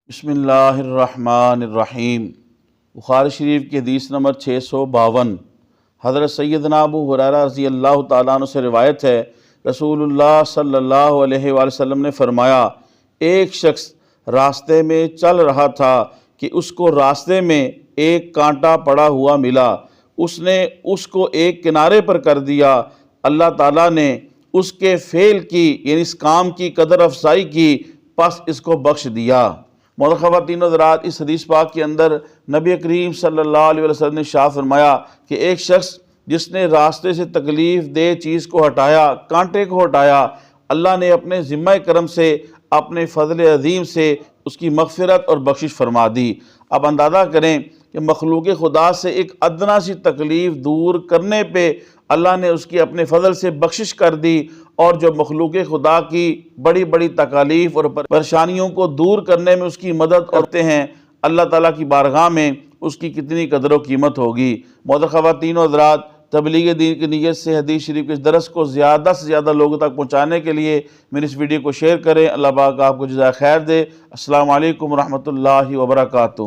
بسم اللہ الرحمن الرحیم۔ بخاری شریف کی حدیث نمبر 652 حضرت سیدنا ابو ہریرہ رضی اللہ تعالیٰ عنہ سے روایت ہے، رسول اللہ صلی اللہ علیہ وآلہ وسلم نے فرمایا، ایک شخص راستے میں چل رہا تھا کہ اس کو راستے میں ایک کانٹا پڑا ہوا ملا۔ اس نے اس کو ایک کنارے پر کر دیا۔ اللہ تعالیٰ نے اس کے فعل کی یعنی اس کام کی قدر افزائی کی، پس اس کو بخش دیا۔ محترم خواتین و حضرات، اس حدیث پاک کے اندر نبی کریم صلی اللہ علیہ وسلم نے ارشاد فرمایا کہ ایک شخص جس نے راستے سے تکلیف دہ چیز کو ہٹایا، کانٹے کو ہٹایا، اللہ نے اپنے ذمہ کرم سے، اپنے فضل عظیم سے اس کی مغفرت اور بخشش فرما دی۔ اب اندازہ کریں کہ مخلوق خدا سے ایک ادنا سی تکلیف دور کرنے پہ اللہ نے اس کی اپنے فضل سے بخشش کر دی، اور جو مخلوق خدا کی بڑی بڑی تکالیف اور پریشانیوں کو دور کرنے میں اس کی مدد کرتے ہیں، اللہ تعالیٰ کی بارگاہ میں اس کی کتنی قدر و قیمت ہوگی۔ محترم خواتین و حضرات، تبلیغ دین کی نیت سے حدیث شریف کے اس درس کو زیادہ سے زیادہ لوگوں تک پہنچانے کے لیے میری اس ویڈیو کو شیئر کریں۔ اللہ پاک آپ کو جزائے خیر دے۔ السلام علیکم ورحمۃ اللہ وبرکاتہ۔